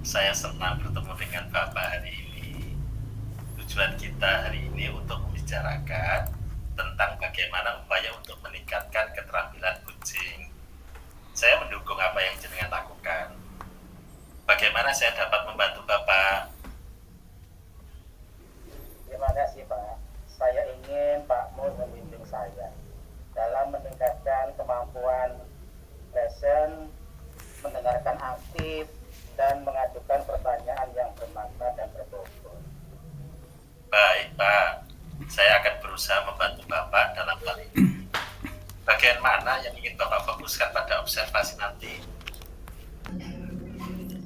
Saya senang bertemu dengan Bapak hari ini. Tujuan kita hari ini untuk membicarakan tentang bagaimana upaya untuk meningkatkan keterampilan kucing. Saya mendukung apa yang jenengan lakukan. Bagaimana saya dapat membantu Bapak? Terima kasih Pak. Saya ingin Pak Mus membimbing saya dalam meningkatkan kemampuan lesson, mendengarkan aktif, dan mengajukan pertanyaan yang bermakna dan berbobot. Baik Pak, saya akan berusaha membantu Bapak dalam hal ini. Bagian mana yang ingin Bapak fokuskan pada observasi nanti?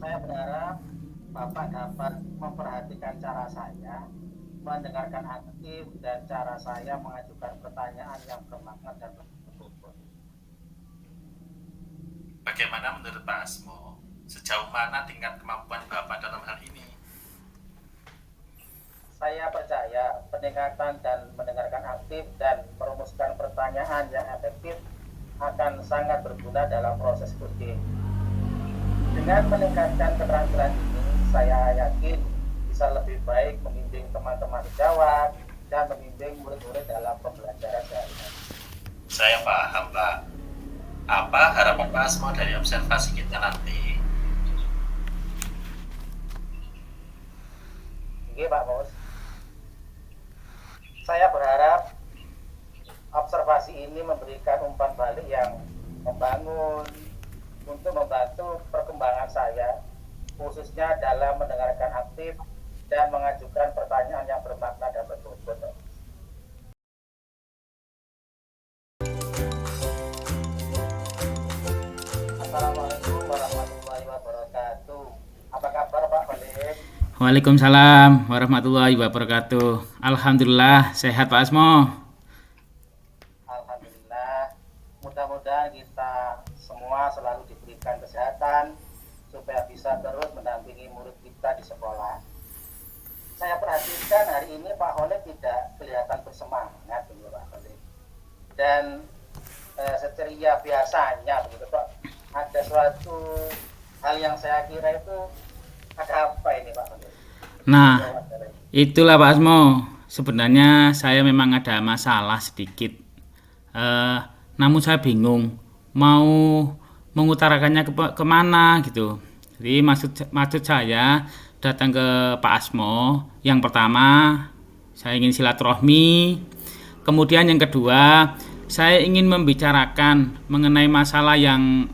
Saya berharap Bapak dapat memperhatikan cara saya mendengarkan aktif dan cara saya mengajukan pertanyaan yang bermakna dan berbobot. Bagaimana menurut Pak Asmo? Sejauh mana tingkat kemampuan Bapak dalam hal ini? Saya percaya peningkatan dan mendengarkan aktif dan merumuskan pertanyaan yang efektif akan sangat berguna dalam proses coaching. Dengan meningkatkan keterampilan ini, saya yakin bisa lebih baik membimbing teman-teman sejawat dan membimbing murid-murid dalam pembelajaran sehari-hari. Saya paham Pak. Apa harapan Pak Asmo dari observasi kita nanti? Oke Pak Bos. Saya berharap observasi ini memberikan umpan balik yang membangun untuk membantu perkembangan saya, khususnya dalam mendengarkan aktif dan mengajukan pertanyaan yang bermakna dan berbobot. Assalamualaikum warahmatullahi wabarakatuh. Apa kabar Pak Balik? Waalaikumsalam warahmatullahi wabarakatuh. Alhamdulillah sehat Pak Asmo. Alhamdulillah. Mudah-mudahan kita semua selalu diberikan kesehatan supaya bisa terus mendampingi murid kita di sekolah. Saya perhatikan hari ini Pak Holid tidak kelihatan bersemangat begitu Pak Holid. Dan seceria biasanya begitu Pak. Ada suatu hal yang saya kira itu ada apa ini Pak Holid? Nah, itulah Pak Asmo. Sebenarnya saya memang ada masalah sedikit. Namun saya bingung mau mengutarakannya kemana gitu. Jadi maksud saya datang ke Pak Asmo. Yang pertama, saya ingin silaturahmi. Kemudian yang kedua, saya ingin membicarakan mengenai masalah yang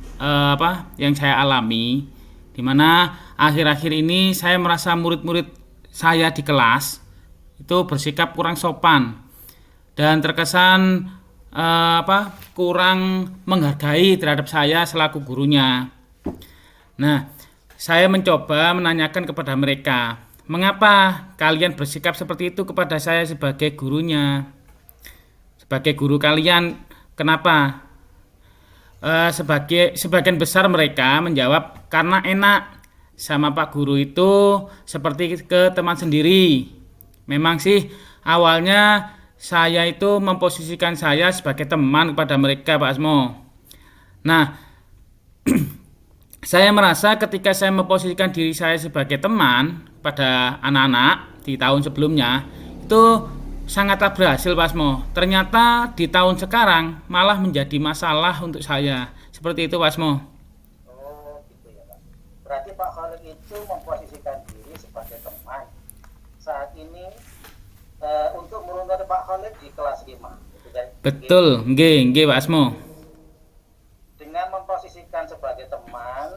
yang saya alami, di mana akhir-akhir ini saya merasa murid-murid saya di kelas itu bersikap kurang sopan dan terkesan kurang menghargai terhadap saya selaku gurunya. Nah, saya mencoba menanyakan kepada mereka, mengapa kalian bersikap seperti itu kepada saya sebagai gurunya, sebagai guru kalian? Kenapa? Sebagian besar mereka menjawab karena enak sama Pak Guru itu seperti ke teman sendiri. Memang sih awalnya saya itu memposisikan saya sebagai teman kepada mereka Pak Asmo. Nah, saya merasa ketika saya memposisikan diri saya sebagai teman pada anak-anak di tahun sebelumnya itu sangatlah berhasil Pak Asmo. Ternyata di tahun sekarang malah menjadi masalah untuk saya. Seperti itu Pak Asmo. Oh gitu ya Pak. Berarti Pak Khalid itu memposisikan diri sebagai teman. Saat ini untuk meruntut Pak Khalid di kelas 5 gitu kan? Betul, nggih Pak Asmo. Dengan memposisikan sebagai teman,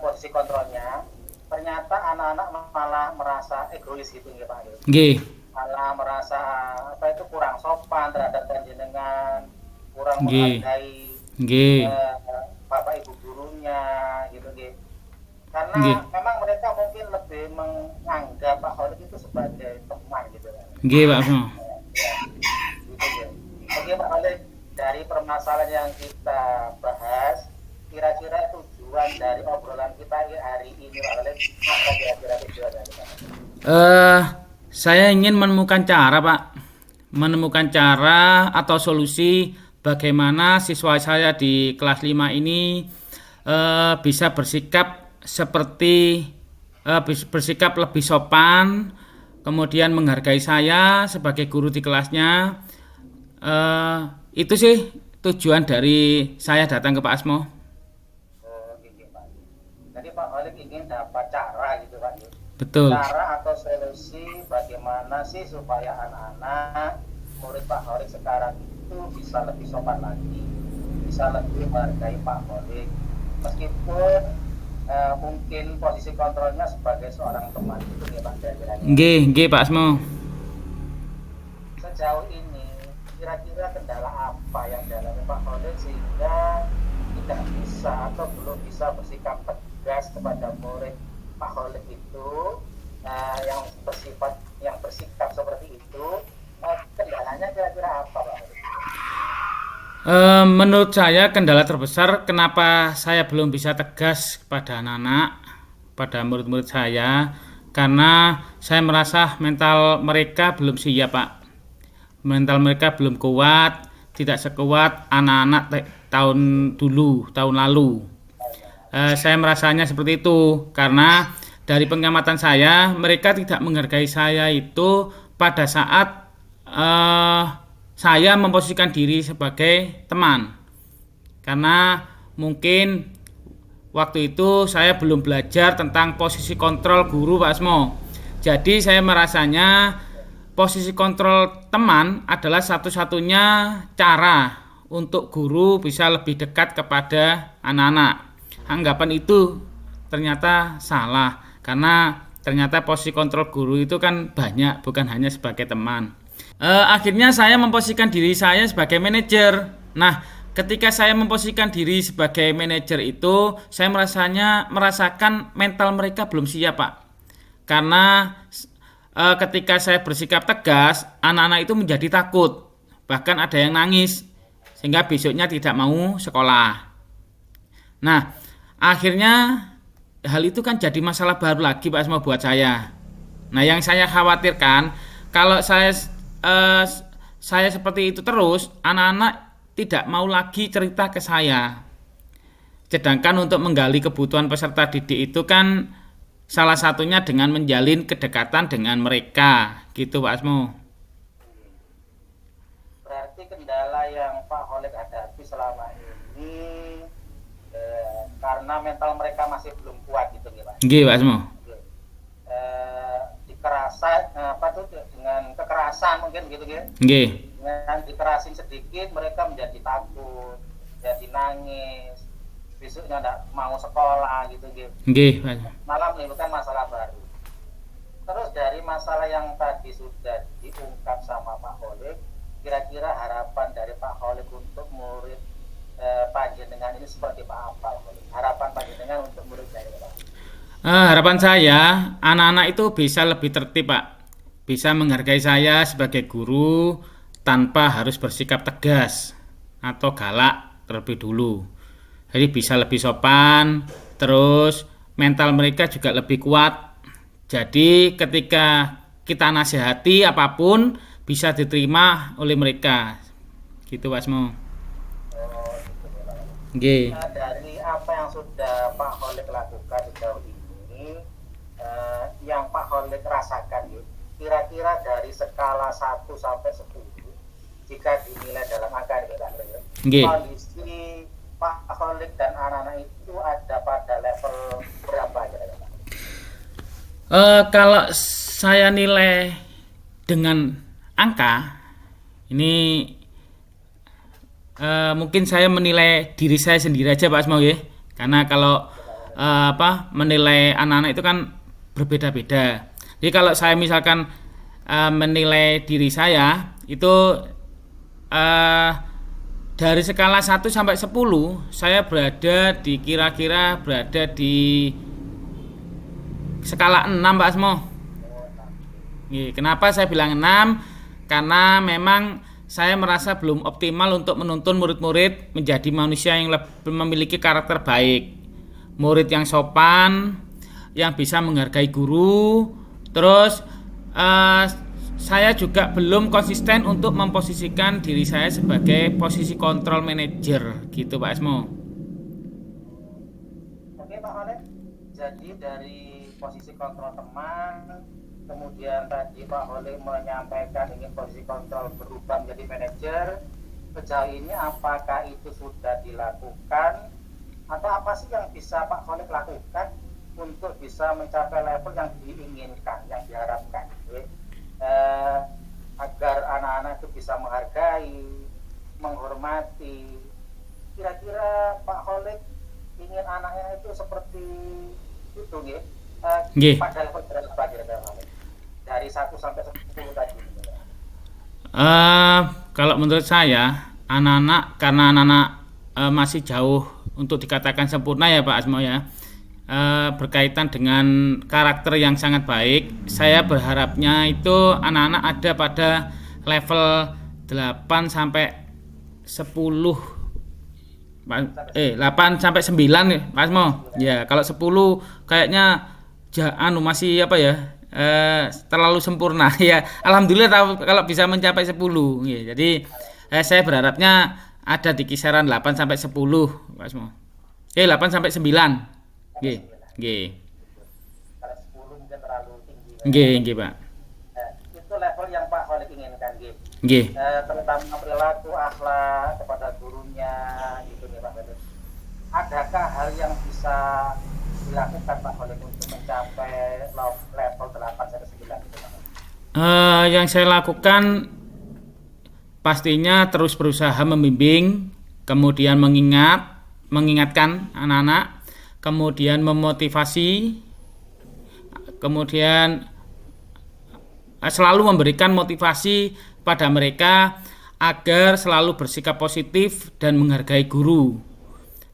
posisi kontrolnya, ternyata anak-anak malah merasa egois gitu ya Pak. Nggih. Malah merasa itu kurang sopan terhadap panjenengan, kurang Nggih. menghargai Nggih. bapak ibu gurunya gitu gitu. Karena Nggih. memang mereka mungkin lebih menganggap Pak Khalid itu sebagai teman gitu kan. Nggih Pak Asmo. Ya, gitu ya. Oke Pak Khalid, dari permasalahan yang kita bahas, kira-kira tujuan dari obrolan kita hari ini Pak Khalid, apa kira-kira tujuan dari kita? Saya ingin menemukan cara Pak, menemukan cara atau solusi bagaimana siswa saya di kelas 5 ini bisa bersikap seperti bersikap lebih sopan, kemudian menghargai saya sebagai guru di kelasnya. Itu sih tujuan dari saya datang ke Pak Asmo. Oh, gitu Pak. Jadi Pak Holik ingin dapat cara gitu Pak. Betul. Cara atau solusi bagaimana sih supaya anak-anak murid Pak Holik sekarang itu bisa lebih sopan lagi, bisa lebih menghargai Pak Holik, meskipun mungkin posisi kontrolnya sebagai seorang teman itu ya Pak kira-kira. Nggih Pak Asmo. Sejauh ini kira-kira kendala apa yang dialami Pak Holik sehingga tidak bisa atau belum bisa bersikap tegas kepada murid Pak Holik itu yang bersikap seperti itu, kendalanya kira-kira apa Pak Holik? Menurut saya kendala terbesar kenapa saya belum bisa tegas kepada anak-anak, pada murid-murid saya, karena saya merasa mental mereka belum siap Pak. Mental mereka belum kuat, tidak sekuat anak-anak tahun lalu. Saya merasanya seperti itu karena dari pengamatan saya mereka tidak menghargai saya itu pada saat saya memposisikan diri sebagai teman, karena mungkin waktu itu saya belum belajar tentang posisi kontrol guru Pak Asmo. Jadi saya merasanya posisi kontrol teman adalah satu-satunya cara untuk guru bisa lebih dekat kepada anak-anak. Anggapan itu ternyata salah, karena ternyata posisi kontrol guru itu kan banyak, bukan hanya sebagai teman. Akhirnya saya memposisikan diri saya sebagai manajer. Nah, ketika saya memposisikan diri sebagai manajer itu, saya merasakan mental mereka belum siap Pak. Karena ketika saya bersikap tegas, anak-anak itu menjadi takut, bahkan ada yang nangis, sehingga besoknya tidak mau sekolah. Nah, akhirnya hal itu kan jadi masalah baru lagi Pak Asmo buat saya. Nah, yang saya khawatirkan kalau saya seperti itu terus, anak-anak tidak mau lagi cerita ke saya. Sedangkan untuk menggali kebutuhan peserta didik itu kan salah satunya dengan menjalin kedekatan dengan mereka, gitu Pak Asmo. Berarti kendala yang Pak Holik hadapi selama ini karena mental mereka masih belum kuat gitu ya Pak. Nggih Pak Asmo. Dengan kekerasan mungkin gitu ya. Nggih. Dengan dikerasin sedikit mereka menjadi takut, jadi nangis, besoknya tidak mau sekolah gitu. Nggih Pak. Malah menimbulkan masalah baru. Terus dari masalah yang tadi sudah diungkap sama Pak Holik, kira-kira harapan dari Pak Holik untuk murid panjenengan ini seperti apa? Harapan panjenengan untuk murid saya Pak? Harapan saya anak-anak itu bisa lebih tertib Pak, bisa menghargai saya sebagai guru tanpa harus bersikap tegas atau galak terlebih dulu. Jadi bisa lebih sopan, terus mental mereka juga lebih kuat. Jadi ketika kita nasihati apapun bisa diterima oleh mereka. Gitu Pak Asmo. Nggih. Dari apa yang sudah Pak Holik lakukan sejauh ini, yang Pak Holik rasakan, kira-kira dari skala 1 sampai 10, jika dinilai dalam angka ini, kondisi Pak Holik dan anak-anak itu ada pada level berapa kira-kira? Kalau saya nilai dengan angka, ini mungkin saya menilai diri saya sendiri aja Pak Asmo ya. Karena kalau menilai anak-anak itu kan berbeda-beda. Jadi kalau saya misalkan menilai diri saya itu dari skala 1 sampai 10 saya kira-kira berada di skala 6 Pak Asmo. Kenapa saya bilang 6? Karena memang saya merasa belum optimal untuk menuntun murid-murid menjadi manusia yang memiliki karakter baik. Murid yang sopan, yang bisa menghargai guru. Terus saya juga belum konsisten untuk memposisikan diri saya sebagai posisi kontrol manager gitu Pak Asmo. Oke Pak Holik, Jadi dari posisi kontrol teman, kemudian tadi Pak Holik menyampaikan ingin posisi kontrol berubah menjadi manajer. Sejauh ini apakah itu sudah dilakukan atau apa sih yang bisa Pak Holik lakukan untuk bisa mencapai level yang diinginkan, yang diharapkan, agar anak-anak itu bisa menghargai, menghormati. Kira-kira Pak Holik ingin anaknya itu seperti itu Nggih. pada level berapa kira-kira dari 1 sampai 10 tadi? Kalau menurut saya anak-anak, karena anak-anak masih jauh untuk dikatakan sempurna ya Pak Asmo ya, berkaitan dengan karakter yang sangat baik, saya berharapnya itu anak-anak ada pada level 8 sampai 10, 8 sampai 9 nih Mas Mo. Ya, kalau 10 kayaknya masih apa ya? Terlalu sempurna ya. Alhamdulillah kalau bisa mencapai 10 ya. Jadi saya berharapnya ada di kisaran 8 sampai 10 Mas Mo. 8 sampai 9. Nggih. Nggih. Kalau 10 mungkin terlalu tinggi. Nggih, Pak. Itu level yang Pak Holik inginkan, Nggih. terutama perilaku akhlak kepada gurunya gitu nih Pak Holik. Adakah hal yang bisa dilakukan Pak Holik untuk mencapai level 8 sampai 9 gitu Pak Holik? Yang saya lakukan pastinya terus berusaha membimbing, kemudian mengingatkan anak-anak, kemudian memotivasi, kemudian selalu memberikan motivasi pada mereka agar selalu bersikap positif dan menghargai guru.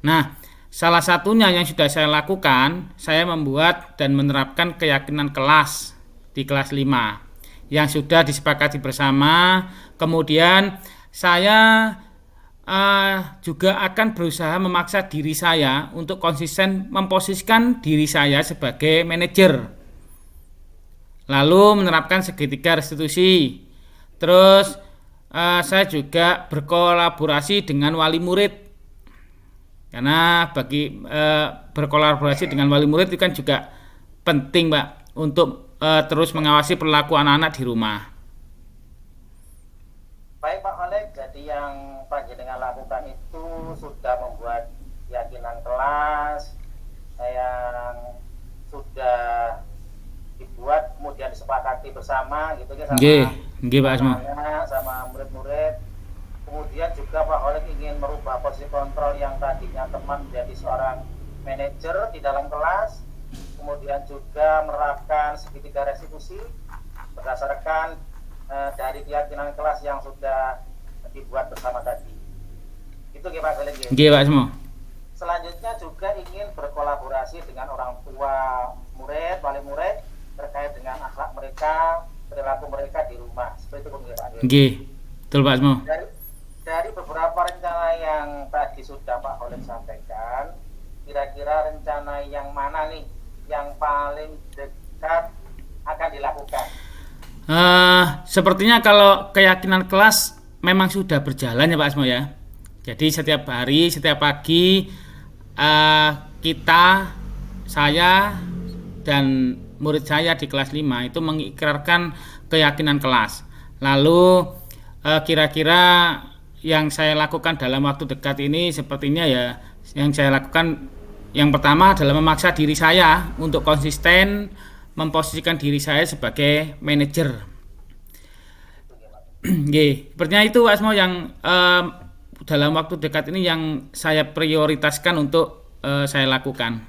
Nah, salah satunya yang sudah saya lakukan, saya membuat dan menerapkan keyakinan kelas di kelas 5 yang sudah disepakati bersama. Kemudian saya juga akan berusaha memaksa diri saya untuk konsisten memposisikan diri saya sebagai manajer, lalu menerapkan segitiga restitusi. Terus saya juga berkolaborasi dengan wali murid, karena berkolaborasi dengan wali murid itu kan juga penting Pak, untuk terus mengawasi perilaku anak-anak di rumah. Baik Pak Holik, jadi yang panjenengan lakukan itu sudah membuat keyakinan kelas yang sudah dibuat kemudian disepakati bersama gitu ya, Nggih Pak Asmo. sama murid-murid. Kemudian juga Pak Holik ingin merubah posisi kontrol yang tadinya teman menjadi seorang manajer di dalam kelas, kemudian juga menerapkan segitiga restitusi berdasarkan dari keyakinan kelas yang sudah dibuat bersama tadi. Itu nggih Pak Holik. Nggih Pak Asmo. Selanjutnya juga ingin berkolaborasi dengan orang tua murid, wali murid terkait dengan akhlak mereka, perilaku mereka di rumah. Seperti itu Pak. Nggih. Betul Pak Asmo. Dari beberapa rencana yang tadi sudah Pak Holik sampaikan, kira-kira rencana yang mana nih yang paling dekat akan dilakukan? Sepertinya kalau keyakinan kelas memang sudah berjalan ya Pak Asmo ya. Jadi setiap hari, setiap pagi saya dan murid saya di kelas 5 itu mengikrarkan keyakinan kelas. Lalu kira-kira yang saya lakukan dalam waktu dekat ini sepertinya ya, yang saya lakukan yang pertama adalah memaksa diri saya untuk konsisten memposisikan diri saya sebagai manajer. Sepertinya itu Asmo yang dalam waktu dekat ini yang saya prioritaskan untuk saya lakukan.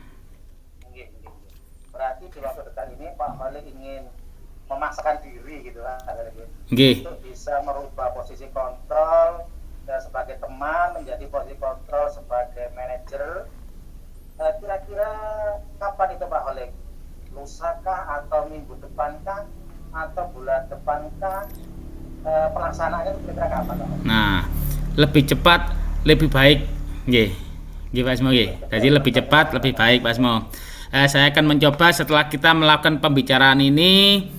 Berarti di waktu dekat ini Pak Holik ingin memaksakan diri gitu lah, untuk bisa merubah posisi kontrol sebagai teman menjadi posisi kontrol sebagai manajer. Kira-kira kapan itu Pak Holik? Lusakah atau minggu depankah atau bulan depankah? Pelaksanaannya kira-kira kapan Pak? Nah, lebih cepat lebih baik. Nggih Pak Asmo nggih. Jadi lebih cepat lebih baik Pak Asmo. Saya akan mencoba setelah kita melakukan pembicaraan ini,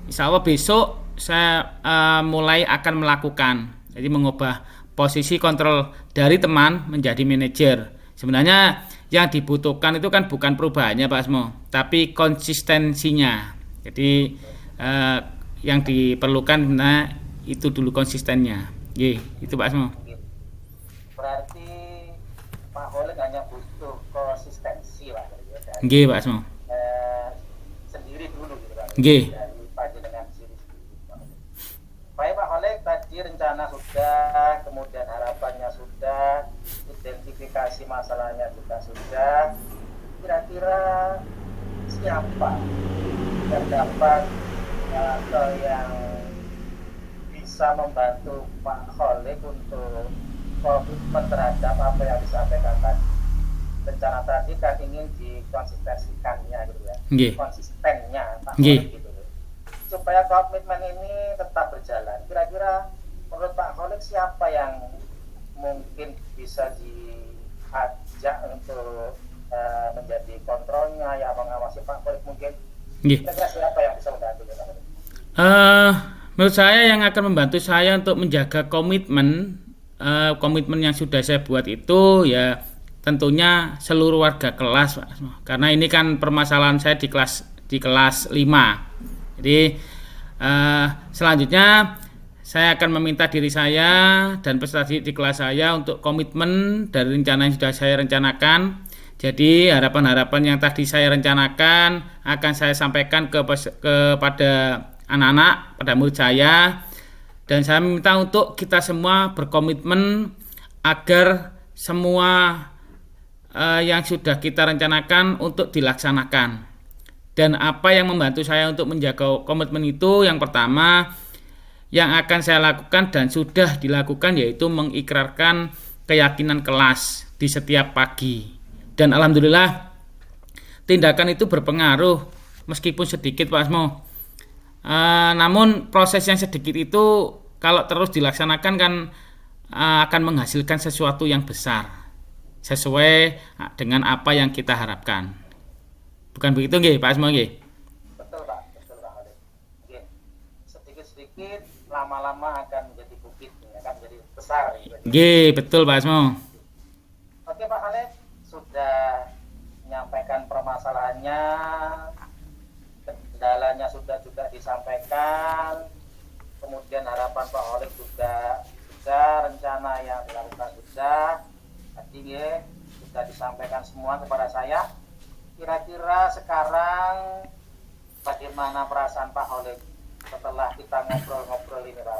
insya Allah besok saya mulai akan melakukan. Jadi mengubah posisi kontrol dari teman menjadi manajer. Sebenarnya yang dibutuhkan itu kan bukan perubahannya Pak Asmo, tapi konsistensinya. Jadi yang diperlukan nah itu dulu konsistennya. Itu Pak Asmo. Berarti Pak Holid hanya butuh konsistensi Pak. Pak Asmo. Sendiri dulu gitu Pak. Nggih. Dari panjenengan sendiri. Baik Pak Holid, tadi rencana sudah, kemudian harapannya sudah, identifikasi masalahnya juga sudah. Kira-kira siapa terdapat atau yang bisa membantu Pak Holid untuk komitmen terhadap apa yang disampaikan tadi? Rencana tadi kan ingin dikonsistensikannya gitu ya, konsistennya Pak Holid gitu, supaya komitmen ini tetap berjalan. Kira-kira menurut Pak Holid siapa yang mungkin bisa diajak untuk menjadi kontrolnya, yang mengawasi Pak Holid mungkin? Kira-kira siapa yang bisa membantu Pak Holid? Menurut saya yang akan membantu saya untuk menjaga komitmen yang sudah saya buat itu ya tentunya seluruh warga kelas, karena ini kan permasalahan saya di kelas 5. Jadi selanjutnya saya akan meminta diri saya dan peserta di kelas saya untuk komitmen dari rencana yang sudah saya rencanakan. Jadi harapan-harapan yang tadi saya rencanakan akan saya sampaikan kepada anak-anak, pada murid saya, dan saya minta untuk kita semua berkomitmen agar semua yang sudah kita rencanakan untuk dilaksanakan. Dan apa yang membantu saya untuk menjaga komitmen itu, yang pertama yang akan saya lakukan dan sudah dilakukan yaitu mengikrarkan keyakinan kelas di setiap pagi. Dan alhamdulillah tindakan itu berpengaruh meskipun sedikit Pak Asmo. Namun proses yang sedikit itu kalau terus dilaksanakan kan akan menghasilkan sesuatu yang besar sesuai dengan apa yang kita harapkan. Bukan begitu nggih Pak Asmo nggih? Betul Pak Holid. Sedikit-sedikit lama-lama akan menjadi bukit, akan menjadi besar. Nggih, betul Pak Asmo. Oke Pak Holid, sudah menyampaikan permasalahannya, kendalanya sudah juga disampaikan, kemudian harapan Pak Holid juga sudah, rencana yang dilakukan sudah, tadi ya sudah disampaikan semua kepada saya. Kira-kira sekarang bagaimana perasaan Pak Holid setelah kita ngobrol-ngobrol ini Pak?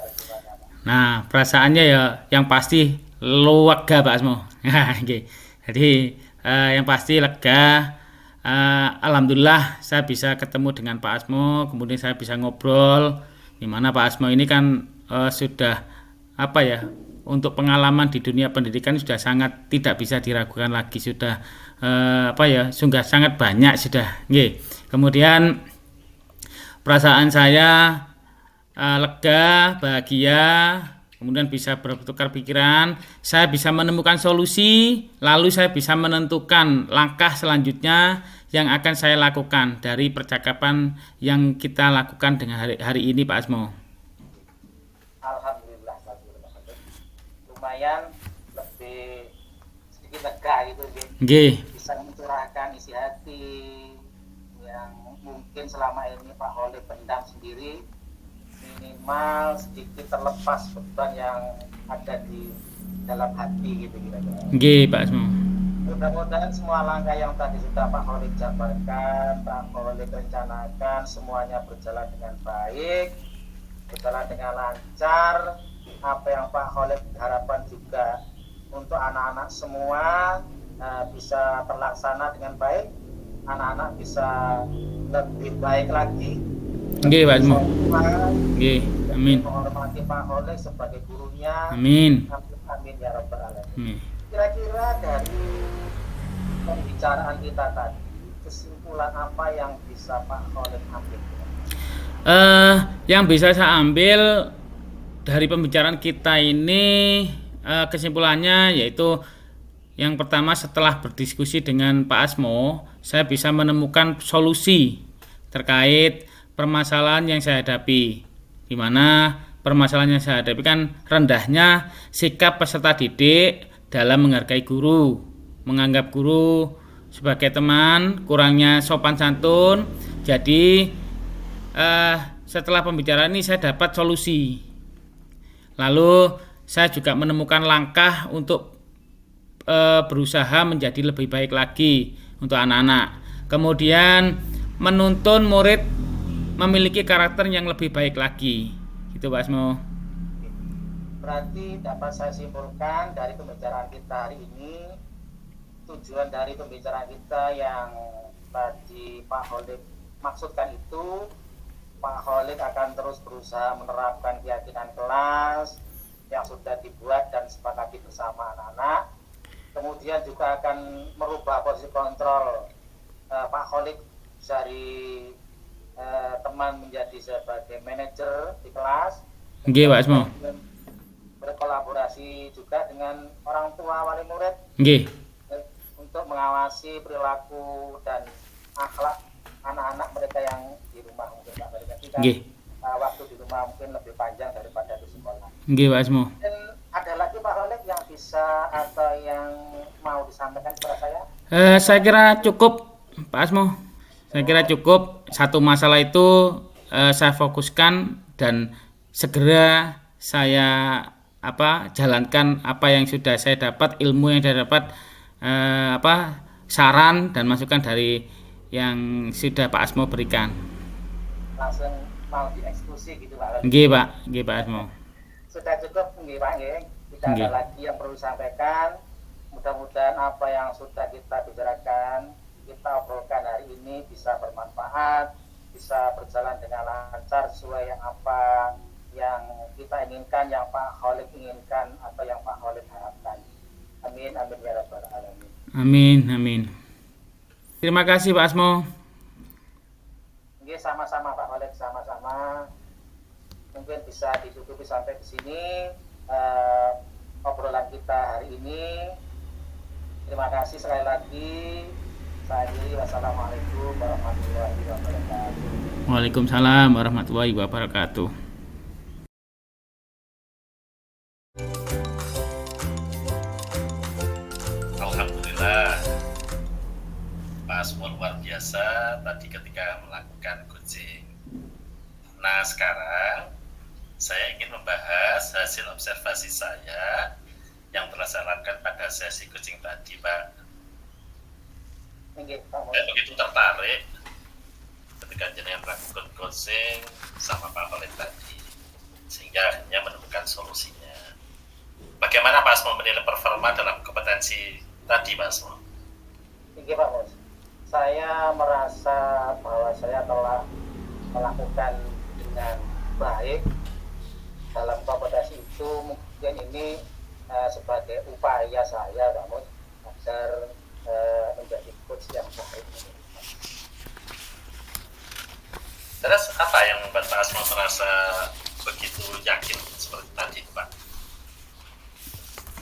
Nah, perasaannya ya yang pasti lega Pak Asmo. Jadi yang pasti lega. Alhamdulillah saya bisa ketemu dengan Pak Asmo, kemudian saya bisa ngobrol. Dimana Pak Asmo ini kan sudah untuk pengalaman di dunia pendidikan sudah sangat tidak bisa diragukan lagi, sudah sudah sangat banyak sudah. Kemudian perasaan saya lega, bahagia, kemudian bisa bertukar pikiran, saya bisa menemukan solusi, lalu saya bisa menentukan langkah selanjutnya yang akan saya lakukan dari percakapan yang kita lakukan dengan hari ini Pak Asmo. Alhamdulillah, lumayan lebih sedikit lega gitu, bisa mencurahkan isi hati yang mungkin selama ini Pak Holid pendam sendiri, minimal sedikit terlepas beban yang ada di dalam hati gitu kira-kira. Pak Asmo. Mudah-mudahan semua langkah yang tadi sudah Pak Holid jabarkan, Pak Holid rencanakan, semuanya berjalan dengan baik, berjalan dengan lancar. Apa yang Pak Holid harapkan juga untuk anak-anak semua bisa terlaksana dengan baik, anak-anak bisa lebih baik lagi. Pak Asmo. Amin. Menghormati Pak Holid sebagai gurunya. Amin. Amin ya rabbal alamin. Kira-kira dari pembicaraan kita tadi, kesimpulan apa yang bisa Pak Holid ambil? Yang bisa saya ambil dari pembicaraan kita ini, kesimpulannya yaitu yang pertama, setelah berdiskusi dengan Pak Asmo, saya bisa menemukan solusi terkait permasalahan yang saya hadapi, di mana permasalahan yang saya hadapi kan rendahnya sikap peserta didik dalam menghargai guru, menganggap guru sebagai teman, kurangnya sopan santun. Jadi setelah pembicaraan ini saya dapat solusi. Lalu saya juga menemukan langkah untuk berusaha menjadi lebih baik lagi untuk anak-anak. Kemudian menuntun murid memiliki karakter yang lebih baik lagi. Gitu Pak Asmo. Berarti dapat saya simpulkan dari pembicaraan kita hari ini, tujuan dari pembicaraan kita yang tadi Pak Holik maksudkan itu, Pak Holik akan terus berusaha menerapkan keyakinan kelas yang sudah dibuat dan sepakati bersama anak-anak. Kemudian juga akan merubah posisi kontrol Pak Holik dari teman menjadi sebagai manajer di kelas. Nggih Pak Asmo. Berkolaborasi juga dengan orang tua wali murid Nggih. untuk mengawasi perilaku dan akhlak anak-anak mereka yang di rumah mungkin Pak Holik. Nggih. Waktu di rumah mungkin lebih panjang daripada di sekolah. Nggih Pak Asmo. Dan ada lagi Pak Holik yang bisa atau yang mau disampaikan kepada saya? Saya kira cukup Pak Asmo. Saya kira cukup. Satu masalah itu saya fokuskan dan segera saya jalankan apa yang sudah saya dapat, ilmu yang saya dapat, saran dan masukan dari yang sudah Pak Asmo berikan. Langsung mau dieksekusi gitu Pak. Nggih Pak Asmo. Sudah cukup nggih Pak nggih. Tidak ada Nggih. lagi yang perlu disampaikan. Mudah-mudahan apa yang sudah kita bicarakan, kita obrolkan hari ini bisa bermanfaat, bisa berjalan dengan lancar sesuai yang apa yang kita inginkan, yang Pak Holik inginkan atau yang Pak Holik harapkan. Amin amin ya rabbal alamin. Amin. Terima kasih Pak Asmo. Oke, sama-sama Pak Holik, sama-sama. Mungkin bisa ditutupi sampai di sini obrolan kita hari ini. Terima kasih sekali lagi. Saya akhiri, wassalamualaikum warahmatullahi wabarakatuh. Waalaikumsalam warahmatullahi wabarakatuh. Alhamdulillah, Pak Asmo luar biasa tadi ketika melakukan coaching. Nah, sekarang saya ingin membahas hasil observasi saya yang telah saya lakukan pada sesi coaching tadi, Pak. Saya begitu tertarik ketika jenengan melakukan coaching sama Pak Holik tadi, sehingga akhirnya menemukan solusinya. Bagaimana Pak Asmo menilai performa dalam kompetensi tadi, Pak Asmo? Oke Pak Bos, saya merasa bahwa saya telah melakukan dengan baik dalam kompetensi itu. Mungkin ini sebagai upaya saya Pak Bos agar menjadi coach yang baik. Terus apa yang membuat Pak Asmo merasa begitu yakin seperti tadi, Pak?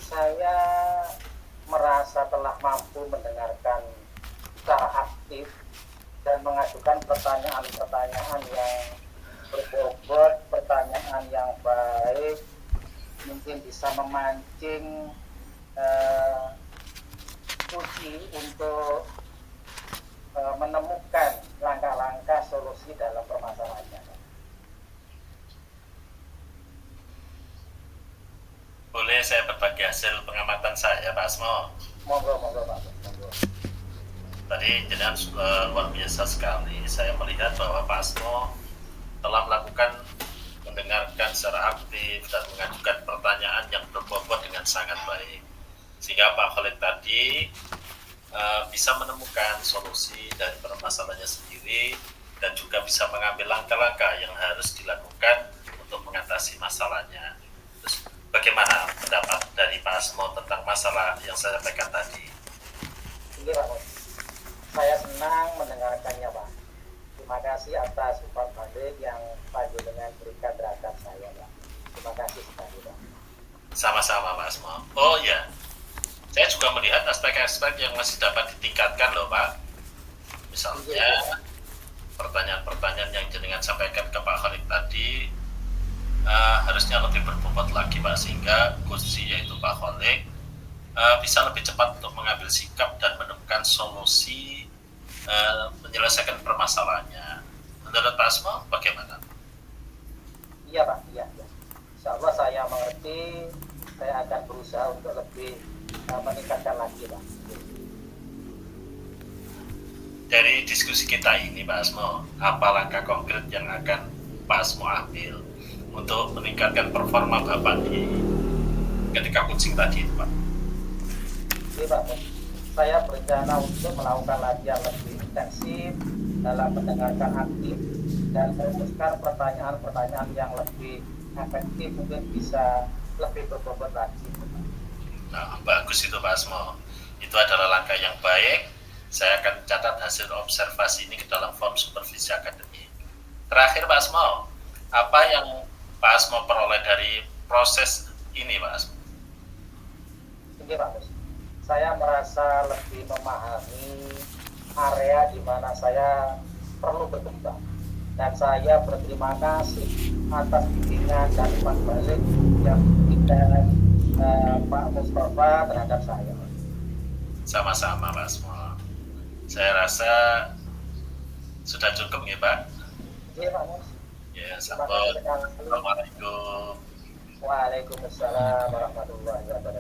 Saya merasa telah mampu mendengarkan secara aktif dan mengajukan pertanyaan-pertanyaan yang berbobot, pertanyaan yang baik, mungkin bisa memancing Suci untuk menemukan langkah-langkah solusi dalam permasalahannya. Boleh saya berbagi hasil pengamatan saya, Pak Asmo? Monggo Pak. Monggo. Tadi jenengan luar biasa sekali. Saya melihat bahwa Pak Asmo telah melakukan mendengarkan secara aktif dan mengajukan pertanyaan yang berbobot dengan sangat baik, sehingga Pak Holik tadi bisa menemukan solusi dari permasalahannya sendiri dan juga bisa mengambil langkah-langkah yang harus dilakukan untuk mengatasi masalahnya. Terus bagaimana pendapat dari Pak Asmo tentang masalah yang saya sampaikan tadi? Ini Pak, saya senang mendengarkannya Pak. Terima kasih atas support balik yang panjenengan berikan terhadap saya Pak. Terima kasih sekali Pak. Sama-sama Pak Asmo. Oh ya, saya juga melihat aspek-aspek yang masih dapat ditingkatkan loh Pak. Misalnya pertanyaan-pertanyaan yang jenengan sampaikan ke Pak Holik tadi harusnya lebih berbobot lagi Pak, sehingga kursi yaitu Pak Holik bisa lebih cepat untuk mengambil sikap dan menemukan solusi menyelesaikan permasalahannya. Menurut Pak Asmo bagaimana? Iya Pak, iya. Insya Allah saya mengerti, saya akan berusaha untuk lebih meningkatkan lagi Pak. Dari diskusi kita ini Pak Asmo, apa langkah konkret yang akan Pak Asmo ambil untuk meningkatkan performa Bapak di ketika coaching tadi Pak? Oke Pak, saya berencana untuk melakukan latihan lebih intensif dalam mendengarkan aktif dan merumuskan pertanyaan-pertanyaan yang lebih efektif, mungkin bisa lebih berbobot lagi. Nah, bagus itu Pak Asmo. Itu adalah langkah yang baik. Saya akan catat hasil observasi ini ke dalam form supervisi akademik. Terakhir Pak Asmo, apa yang Pak Asmo peroleh dari proses ini Pak Asmo? Oke Pak Bos, saya merasa lebih memahami area di mana saya perlu berkembang. Dan saya berterima kasih atas bimbingan dan umpan balik yang diberikan Pak Mustafa terhadap saya. Sama-sama Pak Asmo. Saya rasa sudah cukup ya Pak. Iya Pak Mus. Ya, Terima kasih sekali. Assalamualaikum. Waalaikumsalam warahmatullahi wabarakatuh.